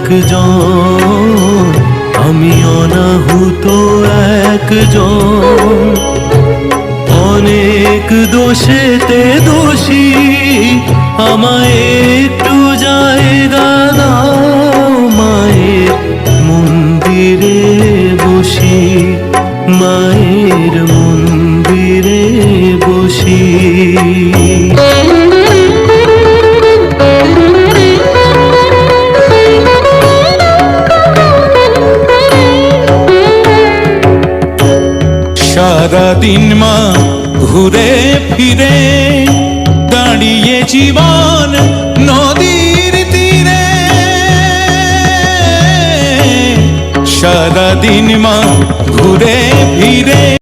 একজন, আমি অনাহুত একজন। অনেক দোষেতে দোষী, আমায় একটু জায়গা দাও। মায়ের মন্দিরে বসি, মায়ের মন্দিরে বসি। সারাদিন মা ঘুরে ফিরে দাঁড়িয়ে জীবন নদীর তীরে। সারাদিন মা ঘুরে ফিরে